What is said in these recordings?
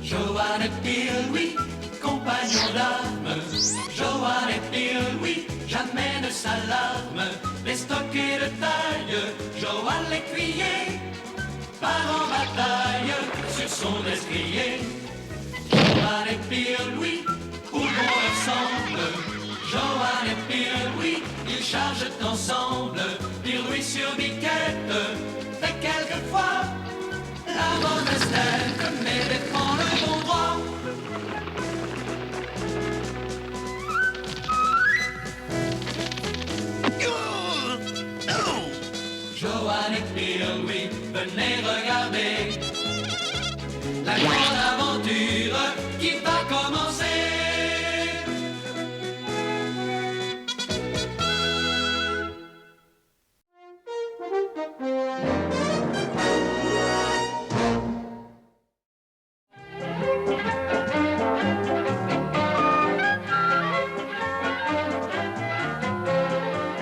Joanne et Pierre-Louis, compagnons d'armes. Joanne et Pierre-Louis, jamais ne s'alarment. Les stockés de taille, Joanne l'écuyer, part en bataille sur son destrier. Joanne et Pierre-Louis, où bon ensemble. Joanne et Pierre-Louis, ils chargent ensemble. Pierre-Louis sur biquette, fait quelquefois la mauvaise tête, mais défend le bon droit. Joanne et Pierre-Louis, venez regarder la grande aventure qui va commencer.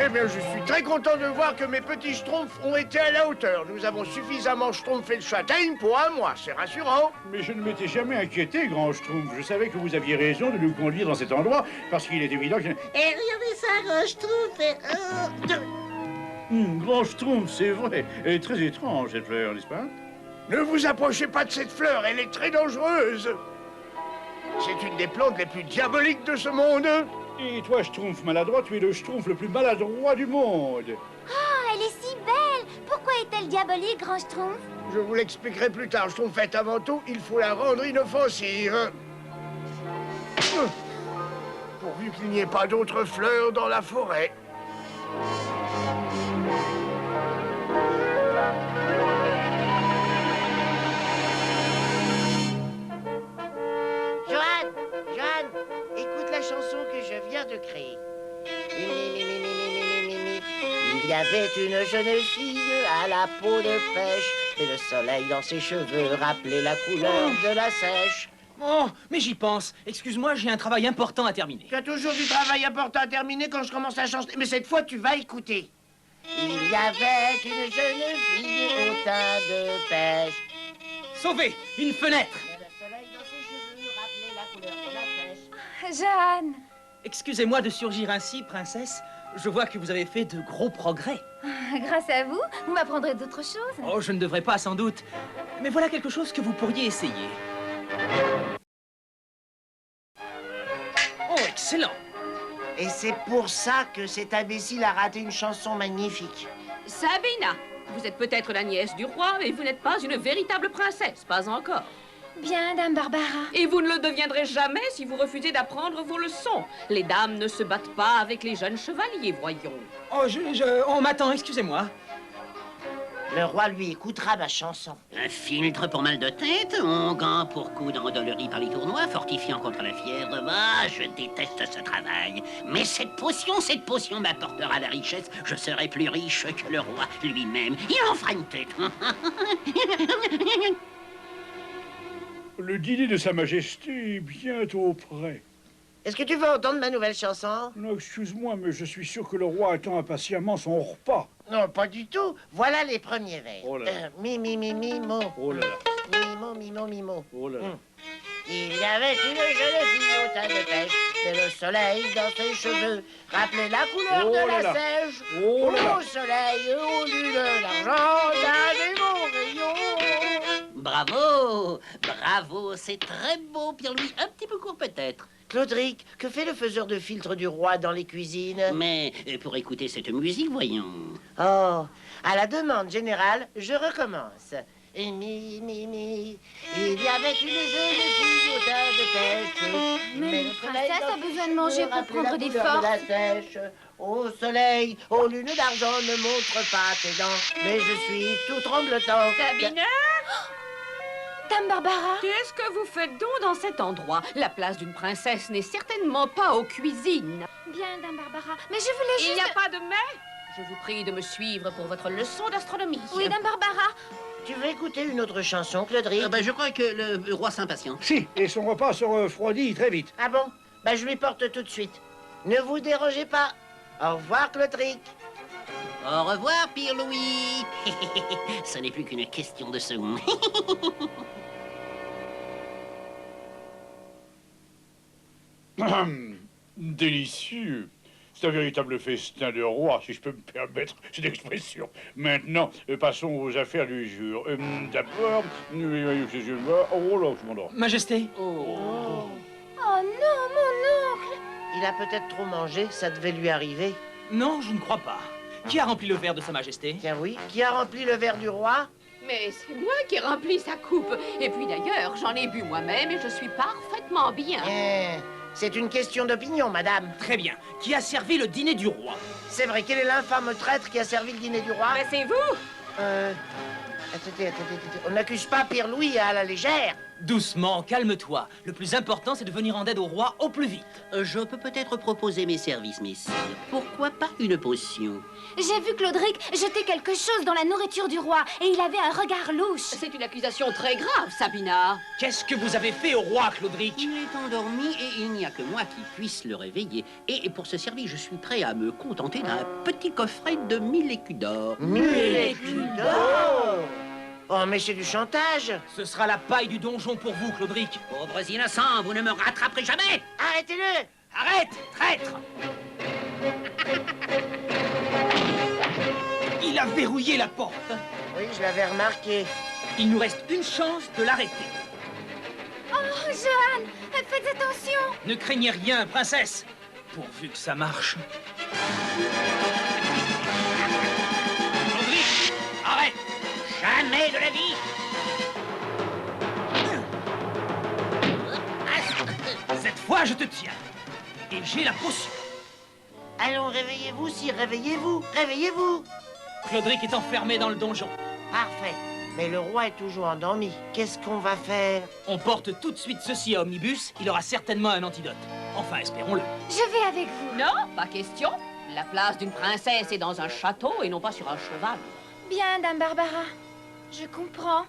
Eh bien, je suis très content de voir que mes petits schtroumpfs ont été à la hauteur. Nous avons suffisamment schtroumpfé le châtaigne pour un mois, c'est rassurant. Mais je ne m'étais jamais inquiété, grand Schtroumpf. Je savais que vous aviez raison de nous conduire dans cet endroit, parce qu'il est évident que... Et regardez ça, grand Schtroumpf. Grand Schtroumpf, c'est vrai. Elle est très étrange, cette fleur, n'est-ce pas? Ne vous approchez pas de cette fleur, elle est très dangereuse. C'est une des plantes les plus diaboliques de ce monde. Et toi, Schtroumpf maladroit, tu es le Schtroumpf le plus maladroit du monde. Oh, elle est si belle! Pourquoi est-elle diabolique, grand Schtroumpf? Je vous l'expliquerai plus tard. Schtroumpfette, avant tout, il faut la rendre inoffensive. Pourvu qu'il n'y ait pas d'autres fleurs dans la forêt. Joanne, Joanne, écoute la chanson que je viens de créer. Il y avait une jeune fille à la peau de pêche, et le soleil dans ses cheveux rappelait la couleur de la sèche. Oh, mais j'y pense. Excuse-moi, j'ai un travail important à terminer. Tu as toujours du travail important à terminer quand je commence à chanter, mais cette fois tu vas écouter. Il y avait une jeune fille au teint de pêche. Sauvé, une fenêtre. Et le soleil dans ses cheveux rappelait la couleur de la pêche. Jeanne! Excusez-moi de surgir ainsi, princesse. Je vois que vous avez fait de gros progrès. Grâce à vous, vous m'apprendrez d'autres choses. Oh, je ne devrais pas, sans doute. Mais voilà quelque chose que vous pourriez essayer. Oh, excellent. Et c'est pour ça que cet imbécile a raté une chanson magnifique. Sabina, vous êtes peut-être la nièce du roi, mais vous n'êtes pas une véritable princesse, pas encore. Bien, Dame Barbara. Et vous ne le deviendrez jamais si vous refusez d'apprendre vos leçons. Les dames ne se battent pas avec les jeunes chevaliers, voyons. Oh, on m'attend, excusez-moi. Le roi lui écoutera ma chanson. Un philtre pour mal de tête, onguent pour coups d'endolorie par les tournois, fortifiant contre la fièvre. Ah, je déteste ce travail. Mais cette potion m'apportera la richesse. Je serai plus riche que le roi lui-même. Il en fera une tête. Le dîner de Sa Majesté est bientôt prêt. Est-ce que tu veux entendre ma nouvelle chanson? Non, excuse-moi, mais je suis sûr que le roi attend impatiemment son repas. Non, pas du tout. Voilà les premiers vers. Oh là là. Mi, mi, mi, mi, mo. Oh là là, Mimo, mimo, mimo. oh là là. Il y avait une jeune fille au teint de pêche, et le soleil dans ses cheveux rappelait la couleur Oh de là la là. sèche. Oh là là. Au soleil, aux lunes d'argent, il y a des beaux rayons. Bravo, bravo, c'est très beau, Pierre-Louis. Un petit peu court peut-être. Claudric, que fait le faiseur de filtre du roi dans les cuisines? Mais pour écouter cette musique, voyons. Oh, à la demande générale, je recommence. Et mi, il y avait une jeune fille au teint de pêche. Mais le une soleil princesse dans a ses besoin de cheveux manger pour rappelait prendre la des couleur de la forces. sèche. Au soleil, aux lunes d'argent, ne montre pas tes dents, mais je suis tout tremblotant. Sabina, Dame Barbara? qu'est-ce que vous faites donc dans cet endroit? La place d'une princesse n'est certainement pas aux cuisines. Bien, Dame Barbara. Mais je voulais Il juste... n'y a pas de mais? Je vous prie de me suivre pour votre leçon d'astronomie. Oui, Dame Barbara. Tu veux écouter une autre chanson, Claudric? Je crois que le roi s'impatiente. Si, et son repas se refroidit très vite. Ah bon? Ben, je lui porte tout de suite. Ne vous dérangez pas. Au revoir, Claudric. Au revoir, Pierre-Louis. Ce n'est plus qu'une question de secondes. Délicieux. C'est un véritable festin de roi, si je peux me permettre cette expression. Maintenant, passons aux affaires du jour. D'abord, oh là, je m'endors. Majesté. Oh non, mon oncle! Il a peut-être trop mangé, ça devait lui arriver. Non, je ne crois pas. Qui a rempli le verre de Sa Majesté? Tiens oui, qui a rempli le verre du roi? Mais c'est moi qui remplis sa coupe. Et puis d'ailleurs, j'en ai bu moi-même et je suis parfaitement bien. C'est une question d'opinion, madame. Très bien. Qui a servi le dîner du roi? C'est vrai, quel est l'infâme traître qui a servi le dîner du roi? Mais c'est vous! Attendez. On n'accuse pas Pierre-Louis à la légère. Doucement, calme-toi. Le plus important, c'est de venir en aide au roi au plus vite. Je peux peut-être proposer mes services, messire. Pourquoi pas une potion? J'ai vu Claudric jeter quelque chose dans la nourriture du roi et il avait un regard louche. C'est une accusation très grave, Sabina. Qu'est-ce que vous avez fait au roi, Claudric? Il est endormi et il n'y a que moi qui puisse le réveiller. Et pour ce service, je suis prêt à me contenter d'un petit coffret de 1000 écus d'or. 1000 écus d'or! Oh, mais c'est du chantage. Ce sera la paille du donjon pour vous, Claudric. Pauvres innocents, vous ne me rattraperez jamais! Arrêtez-le! Arrête, traître! Il a verrouillé la porte. Oui, je l'avais remarqué. Il nous reste une chance de l'arrêter. Oh, Johan, faites attention! Ne craignez rien, princesse. Pourvu que ça marche. Claudric, arrête! Jamais de la vie! Cette fois, je te tiens. Et j'ai la potion. Allons, réveillez-vous, sire, réveillez-vous, réveillez-vous. Claudric est enfermé dans le donjon. Parfait. Mais le roi est toujours endormi. Qu'est-ce qu'on va faire? On porte tout de suite ceci à Omnibus. Il aura certainement un antidote. Enfin, espérons-le. Je vais avec vous. Non, pas question. La place d'une princesse est dans un château et non pas sur un cheval. Bien, Dame Barbara. Je comprends.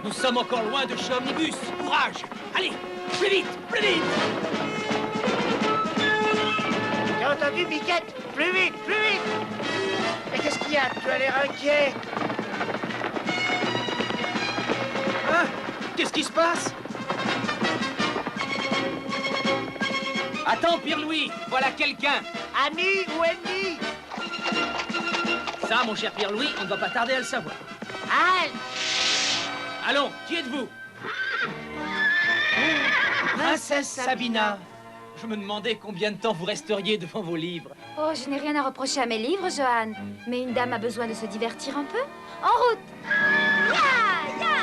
Nous sommes encore loin de chez Omnibus. Courage! Allez, plus vite, plus vite! J'ai entendu, Biquette? Plus vite, plus vite! Mais qu'est-ce qu'il y a? Tu as l'air inquiet. Hein? Qu'est-ce qui se passe? Attends, Pierre-Louis, voilà quelqu'un. Ami ou ennemi? Ça, mon cher Pierre-Louis, on ne va pas tarder à le savoir. Halte! Allons, qui êtes-vous? Princesse Sabina. Je me demandais combien de temps vous resteriez devant vos livres. Oh, je n'ai rien à reprocher à mes livres, Johan. Mais une dame a besoin de se divertir un peu. En route! Ya, ya!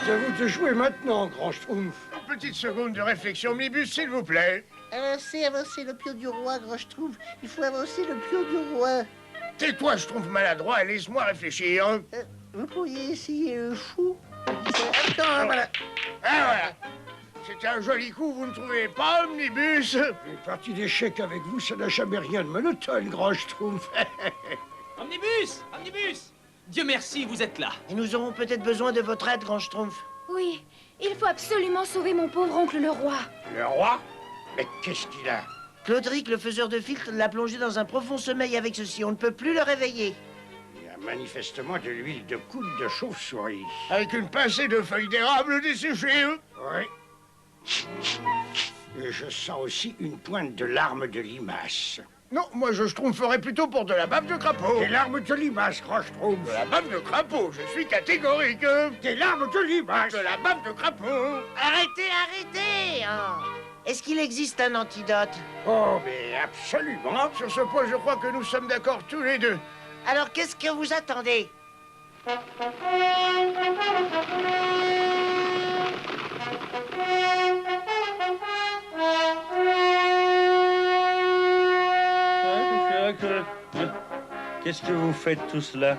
C'est à vous de jouer maintenant, grand Schtroumpf. Une petite seconde de réflexion, Omnibus, s'il vous plaît. C'est avancer le pion du roi, grand Schtroumpf. Il faut avancer le pion du roi. Tais-toi, Schtroumpf maladroit, et laisse-moi réfléchir. Vous pourriez essayer le chou. Attends, voilà. Ah, voilà. C'était un joli coup, vous ne trouvez pas, Omnibus? Une partie d'échecs avec vous, ça n'a jamais rien de monotone, grand Schtroumpf. Omnibus! Omnibus! Dieu merci, vous êtes là. Et nous aurons peut-être besoin de votre aide, grand Schtroumpf. Oui, il faut absolument sauver mon pauvre oncle le roi. Le roi? Mais qu'est-ce qu'il a? Claudric, le faiseur de filtres, l'a plongé dans un profond sommeil avec ceci. On ne peut plus le réveiller. Il y a manifestement de l'huile de coude de chauve-souris. Avec une pincée de feuilles d'érable desséchées. Oui. Et je sens aussi une pointe de larmes de limace. Non, moi je schtroumpferais plutôt pour de la bave de crapaud. Des larmes de limace, grand Schtroumpf. De la bave de crapaud, je suis catégorique. Des larmes de limace. De la bave de crapaud. Arrêtez, arrêtez! Oh. Est-ce qu'il existe un antidote? Oh, mais absolument. Sur ce point, je crois que nous sommes d'accord tous les deux. Alors, qu'est-ce que vous attendez? Qu'est-ce que vous faites tout cela?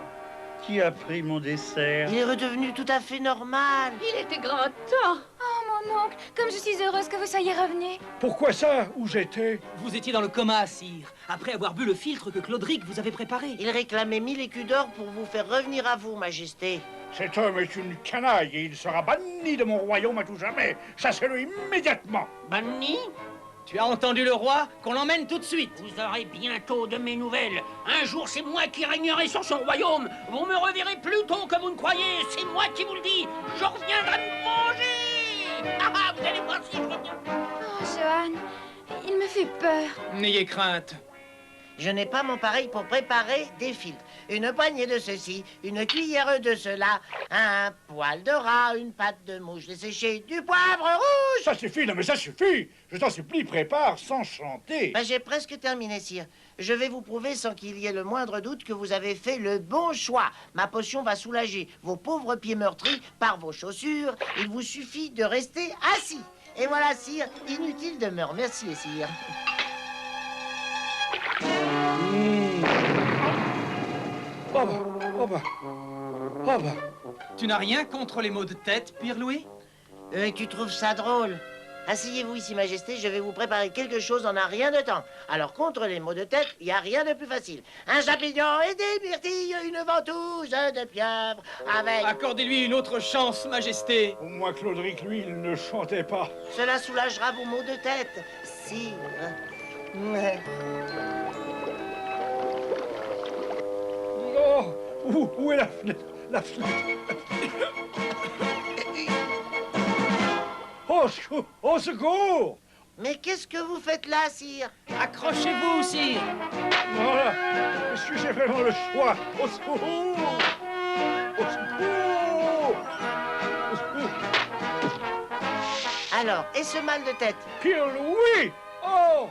Qui a pris mon dessert? Il est redevenu tout à fait normal. Il était grand temps. Oh, mon oncle, comme je suis heureuse que vous soyez revenu. Pourquoi ça? Où j'étais? Vous étiez dans le coma, sire, après avoir bu le filtre que Claudric vous avait préparé. Il réclamait 1000 écus d'or pour vous faire revenir à vous, Majesté. Cet homme est une canaille et il sera banni de mon royaume à tout jamais. Chassez-le immédiatement. Banni? Tu as entendu le roi? Qu'on l'emmène tout de suite. Vous aurez bientôt de mes nouvelles. Un jour, c'est moi qui régnerai sur son royaume. Vous me reverrez plus tôt que vous ne croyez. C'est moi qui vous le dis. Je reviendrai me manger. Ah, vous allez voir si je reviens. Oh, Johan, il me fait peur. N'ayez crainte. Je n'ai pas mon pareil pour préparer des filtres. Une poignée de ceci, une cuillère de cela, un poil de rat, une patte de mouche desséchée, du poivre rouge. Ça suffit, non mais ça suffit. Je t'en supplie, prépare sans chanter. Ben, j'ai presque terminé, sire. Je vais vous prouver sans qu'il y ait le moindre doute que vous avez fait le bon choix. Ma potion va soulager vos pauvres pieds meurtris par vos chaussures. Il vous suffit de rester assis. Et voilà, sire, inutile de me remercier, sire. Oh bah. Tu n'as rien contre les maux de tête, Pierre-Louis? Tu trouves ça drôle? Asseyez-vous ici, Majesté, je vais vous préparer quelque chose en un rien de temps. Alors, contre les maux de tête, il n'y a rien de plus facile. Un champignon et des myrtilles, une ventouse de pieuvre, avec... Accordez-lui une autre chance, Majesté. Au moins, Claudric, lui, il ne chantait pas. Cela soulagera vos maux de tête, sire. Oh, où est la fenêtre? La fenêtre. Au secours! Mais qu'est-ce que vous faites là, sire? Accrochez-vous, sire. Voilà. Est-ce que j'ai vraiment le choix? Au secours! Au secours! Au secours! Alors, et ce mal de tête? Pierre-Louis! Oh!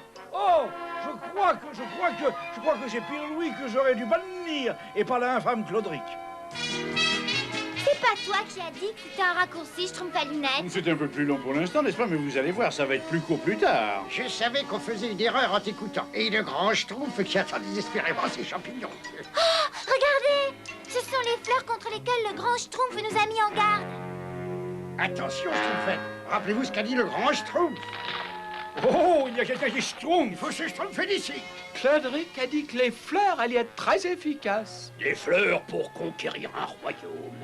Je crois que c'est Pierre-Louis que j'aurais dû bannir et pas l'infâme Claudric. C'est pas toi qui as dit que c'était un raccourci, Schtroumpf-à-lunettes? C'est un peu plus long pour l'instant, n'est-ce pas? Mais vous allez voir, ça va être plus court plus tard. Je savais qu'on faisait une erreur en t'écoutant. Et le grand Schtroumpf qui attend désespérément ses champignons. Oh, regardez! Ce sont les fleurs contre lesquelles le grand Schtroumpf nous a mis en garde. Attention, Schtroumpfette. Rappelez-vous ce qu'a dit le grand Schtroumpf. Oh, il y a quelqu'un qui se trompe. Il faut se Schtroumpfer d'ici. Claudric a dit que les fleurs allaient être très efficaces. Des fleurs pour conquérir un royaume.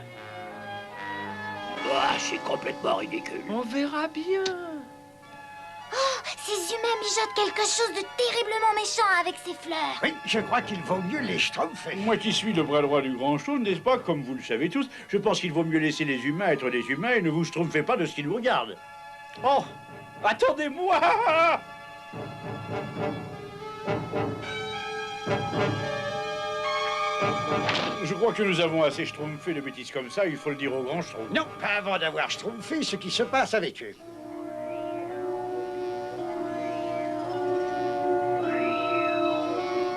Ah, c'est complètement ridicule. On verra bien. Oh, ces humains mijotent quelque chose de terriblement méchant avec ces fleurs. Oui, je crois qu'il vaut mieux les Schtroumpfer. Moi qui suis le bras droit du grand Schtroumpf, n'est-ce pas? Comme vous le savez tous, je pense qu'il vaut mieux laisser les humains être des humains et ne vous schtroumpfez pas de ce qu'ils vous regardent. Oh, attendez-moi! Je crois que nous avons assez schtroumpfé de bêtises comme ça, il faut le dire au grand Schtroumpf. Non, pas avant d'avoir Schtroumpfé ce qui se passe avec eux.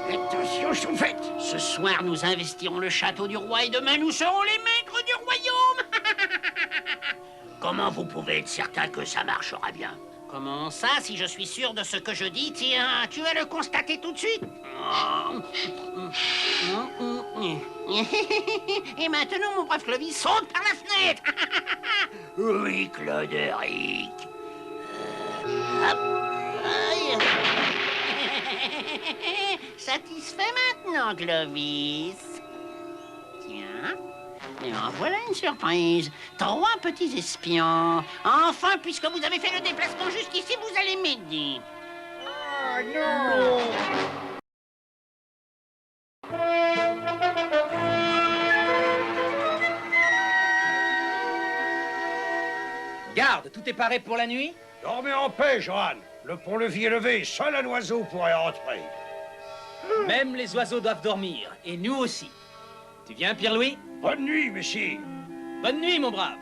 Attention, Schtroumpfette. Ce soir, nous investirons le château du roi et demain, nous serons les maîtres du royaume. Comment vous pouvez être certain que ça marchera bien? Comment ça, si je suis sûr de ce que je dis? Tiens, tu vas le constater tout de suite. Et maintenant, mon brave Clovis, saute par la fenêtre. Oui, Cloderic. Hop. Aïe. Satisfait maintenant, Clovis. Tiens. Et en voilà une surprise. 3 petits espions. Enfin, puisque vous avez fait le déplacement jusqu'ici, vous allez m'aider. Oh non! Garde, tout est paré pour la nuit? Dormez en paix, Johan. Le pont-levis est levé, seul un oiseau pourrait entrer. Même les oiseaux doivent dormir, et nous aussi. Tu viens, Pierre-Louis? Bonne nuit, messieurs. Bonne nuit, mon brave.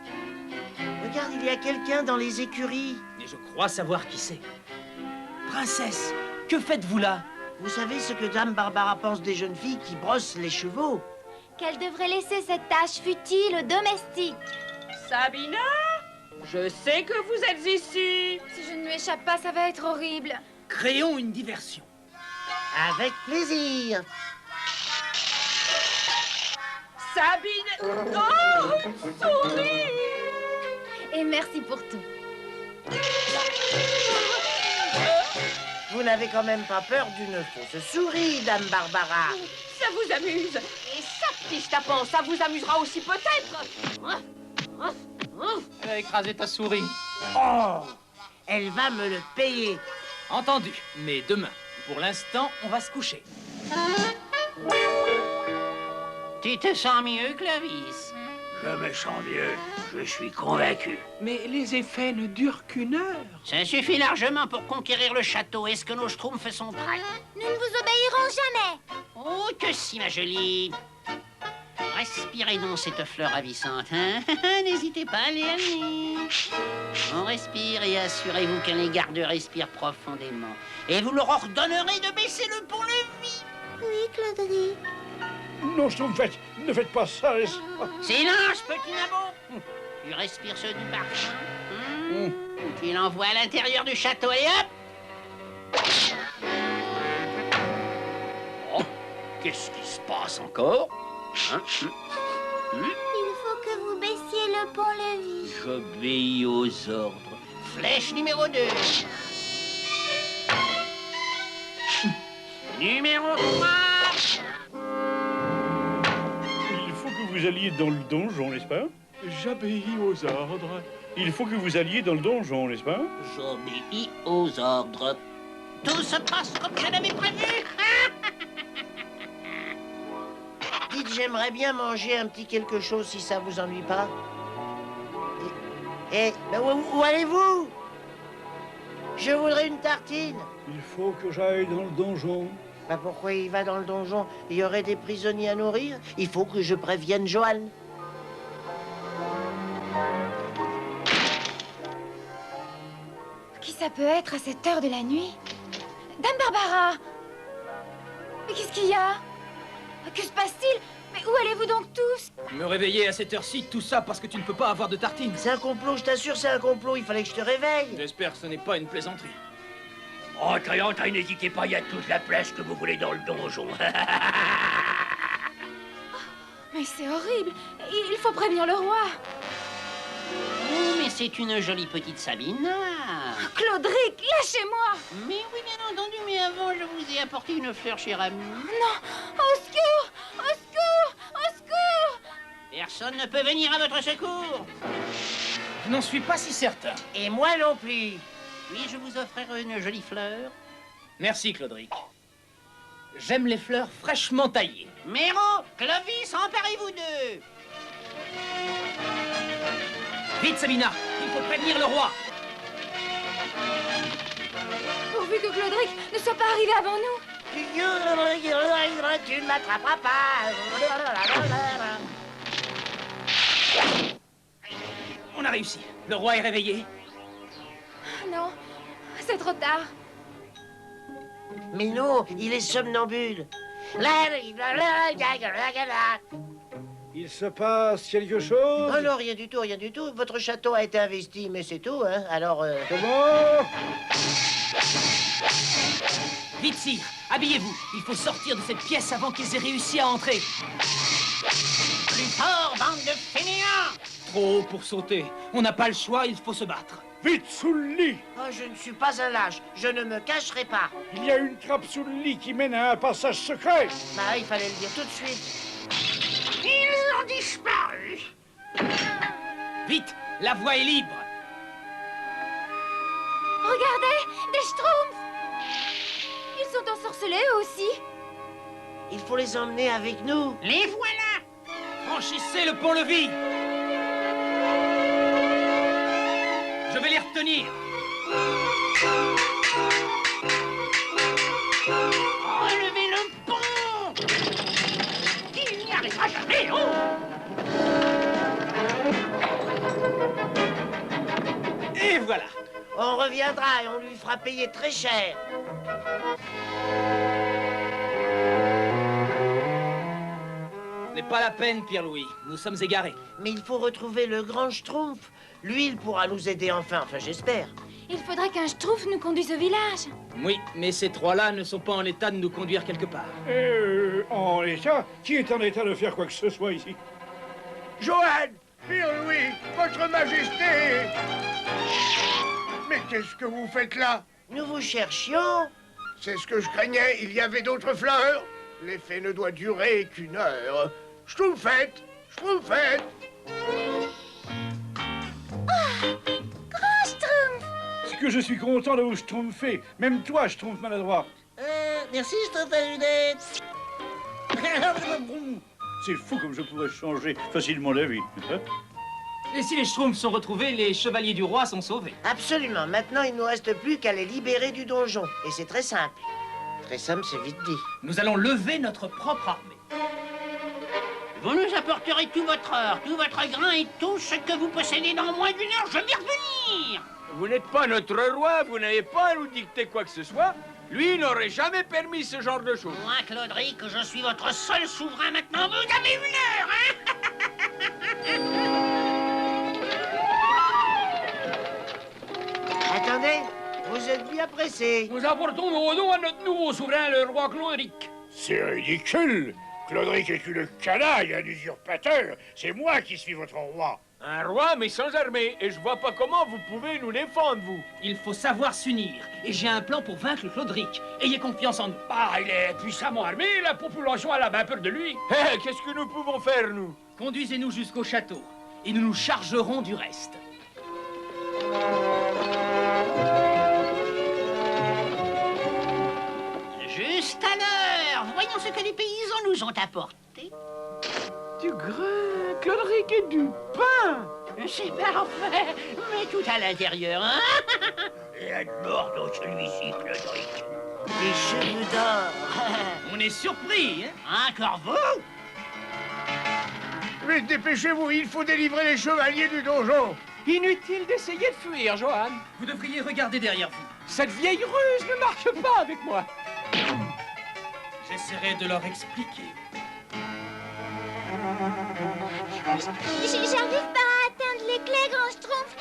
Regarde, il y a quelqu'un dans les écuries. Et je crois savoir qui c'est. Princesse, que faites-vous là? Vous savez ce que Dame Barbara pense des jeunes filles qui brossent les chevaux? Qu'elle devrait laisser cette tâche futile aux domestiques. Sabina, je sais que vous êtes ici. Si je ne lui échappe pas, ça va être horrible. Créons une diversion. Avec plaisir. Sabine... Oh, souris! Et merci pour tout. Vous n'avez quand même pas peur d'une fausse souris, Dame Barbara. Ça vous amuse. Et ça, petit tapant, ça vous amusera aussi peut-être. Elle a écrasé ta souris. Oh, elle va me le payer. Entendu. Mais demain. Pour l'instant, on va se coucher. Tu te sens mieux, Clovis? Je me sens mieux. Je suis convaincu. Mais les effets ne durent qu'une heure. Ça suffit largement pour conquérir le château. Est-ce que nos schtroumpfs sont prêts? Nous ne vous obéirons jamais. Oh, que si, ma jolie. Respirez donc cette fleur ravissante, hein? N'hésitez pas à aller. On respire et assurez-vous que les gardes respirent profondément. Et vous leur ordonnerez de baisser le pont-levis. Oui, Claudry. Non, Schtroumpfette, ne faites pas ça. Silence, petit nabot. Tu respires ce du parfum. Tu l'envoies à l'intérieur du château et hop. Oh, qu'est-ce qui se passe encore? Hein? Il faut que vous baissiez le pont-levis. J'obéis aux ordres. Flèche numéro 2. Numéro 3. Il faut que vous alliez dans le donjon, n'est-ce pas? J'obéis aux ordres. Il faut que vous alliez dans le donjon, n'est-ce pas? J'obéis aux ordres. Tout se passe comme je l'avais prévu. Dites, j'aimerais bien manger un petit quelque chose si ça vous ennuie pas. Ben où allez-vous? Je voudrais une tartine. Il faut que j'aille dans le donjon. Ben pourquoi il va dans le donjon? Il y aurait des prisonniers à nourrir. Il faut que je prévienne Johan. Qui ça peut être à cette heure de la nuit? Dame Barbara! Mais qu'est-ce qu'il y a? Que se passe-t-il? Mais où allez-vous donc tous? Me réveiller à cette heure-ci, tout ça parce que tu ne peux pas avoir de tartine. C'est un complot, je t'assure, c'est un complot. Il fallait que je te réveille. J'espère que ce n'est pas une plaisanterie. Entrez, entrez, n'hésitez pas, il y a toute la place que vous voulez dans le donjon. Mais c'est horrible. Il faut prévenir le roi. Oh, mais c'est une jolie petite Sabina. Claudric, lâchez-moi! Mais oui, bien entendu, mais avant, je vous ai apporté une fleur, cher ami. Non! Au secours! Au secours! Au secours! Personne ne peut venir à votre secours. Je n'en suis pas si certain. Et moi non plus. Puis-je vous offrir une jolie fleur? Merci, Claudric. J'aime les fleurs fraîchement taillées. Méro, Clovis, emparez-vous d'eux. Vite, Sabina, il faut prévenir le roi. Pourvu que Claudric ne soit pas arrivé avant nous. Tu ne m'attraperas pas. On a réussi. Le roi est réveillé. Non, c'est trop tard. Mais non, il est somnambule. Il se passe quelque chose? Oh non, rien du tout, rien du tout. Votre château a été investi, mais c'est tout, hein. Alors, Comment? Vite, sire, habillez-vous. Il faut sortir de cette pièce avant qu'ils aient réussi à entrer. Plus fort, bande de fainéants! Trop haut pour sauter. On n'a pas le choix, il faut se battre. Vite sous le lit! oh, je ne suis pas un lâche. Je ne me cacherai pas. Il y a une trappe sous le lit qui mène à un passage secret. Bah, il fallait le dire tout de suite. Ils ont disparu. Vite, la voie est libre. Regardez, des schtroumpfs! Ils sont ensorcelés eux aussi. Il faut les emmener avec nous. Les voilà. Franchissez le pont-levis. Je vais les retenir. Relevez le pont. Il n'y arrivera jamais, oh. Et voilà. On reviendra et on lui fera payer très cher. N'est pas la peine, Pierre-Louis. Nous sommes égarés. Mais il faut retrouver le grand Schtroumpf. Lui, il pourra nous aider enfin, j'espère. Il faudrait qu'un schtroumpf nous conduise au village. Oui, mais ces trois-là ne sont pas en état de nous conduire quelque part. En état? Qui est en état de faire quoi que ce soit ici? Johan! Pierre-Louis! Votre Majesté! Mais qu'est-ce que vous faites là? Nous vous cherchions. C'est ce que je craignais, il y avait d'autres fleurs. L'effet ne doit durer qu'une heure. Schtroumpfette! Schtroumpfette! Grand schtroumpf! que je suis content de vous schtroumpfer. Même toi, Schtroumpf maladroit. Merci, Schtroumpf à lunettes. C'est fou comme je pourrais changer facilement la vie. Hein? Et si les Schtroumpfs sont retrouvés, les chevaliers du roi sont sauvés. Absolument. Maintenant, il ne nous reste plus qu'à les libérer du donjon. Et c'est très simple. Très simple, c'est vite dit. Nous allons lever notre propre armée. Vous nous apporterez tout votre or, tout votre grain et tout ce que vous possédez dans moins d'une heure. Je vais revenir. Vous n'êtes pas notre roi, vous n'avez pas à nous dicter quoi que ce soit. Lui n'aurait jamais permis ce genre de choses. Moi, Claudric, je suis votre seul souverain maintenant. Vous avez une heure, hein? Attendez, vous êtes bien pressé. Nous apportons nos dons à notre nouveau souverain, le roi Claudric. C'est ridicule. Claudric est une canaille, un usurpateur. C'est moi qui suis votre roi. Un roi, mais sans armée. Et je vois pas comment vous pouvez nous défendre, vous. Il faut savoir s'unir. Et j'ai un plan pour vaincre Claudric. Ayez confiance en nous. Ah, il est puissamment armé, la population a la bien peur de lui. Hé, qu'est-ce que nous pouvons faire, nous? Conduisez-nous jusqu'au château. Et nous nous chargerons du reste. Juste à l'heure. Voyons ce que les paysans nous ont apporté. Du grain, Claudric et du pain. C'est parfait, mais tout à l'intérieur, hein? Et un morceau celui-ci, Claudric. Des cheveux d'or. On est surpris, hein? Encore vous? Mais dépêchez-vous, il faut délivrer les chevaliers du donjon. Inutile d'essayer de fuir, Johan. Vous devriez regarder derrière vous. Cette vieille ruse ne marche pas avec moi. J'essaierai de leur expliquer. J'arrive pas à atteindre les clés, grand Schtroumpf.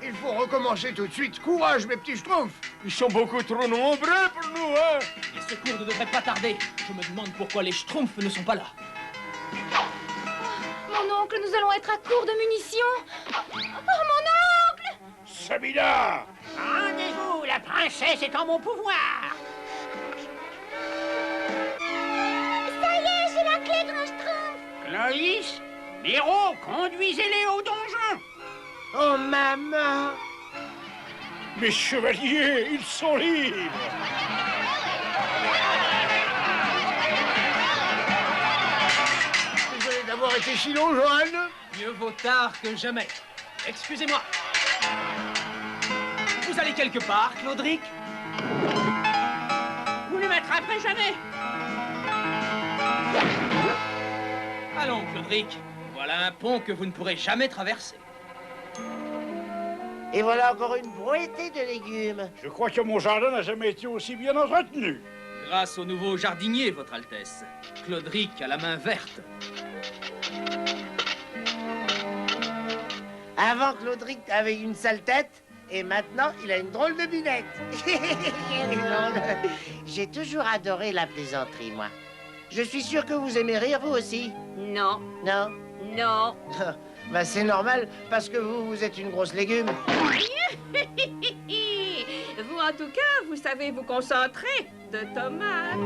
Il faut recommencer tout de suite. Courage, mes petits schtroumpfs. Ils sont beaucoup trop nombreux pour nous, hein. Les secours ne devraient pas tarder. Je me demande pourquoi les Schtroumpfs ne sont pas là. Mon oncle, nous allons être à court de munitions. Oh, mon oncle! Sabina! Rendez-vous, la princesse est en mon pouvoir. Ça y est, j'ai la clé, grand Schtroumpf. Cloïs, Miro, conduisez-les au donjon. Oh, maman! Mes chevaliers, ils sont libres! Désolé d'avoir été si long, Johan. Mieux vaut tard que jamais. Excusez-moi. Vous allez quelque part, Claudric? Vous ne m'attraperez jamais. Allons, Claudric. Voilà un pont que vous ne pourrez jamais traverser. Et voilà encore une brouetée de légumes. Je crois que mon jardin n'a jamais été aussi bien entretenu. Grâce au nouveau jardinier, Votre Altesse. Claudric a la main verte. Avant, Claudric avait une sale tête, et maintenant, il a une drôle de binette. J'ai toujours adoré la plaisanterie, moi. Je suis sûr que vous aimez rire, vous aussi. Non, Non? non. Bah, c'est normal, parce que vous êtes une grosse légume. Vous, en tout cas, vous savez vous concentrer de tomates.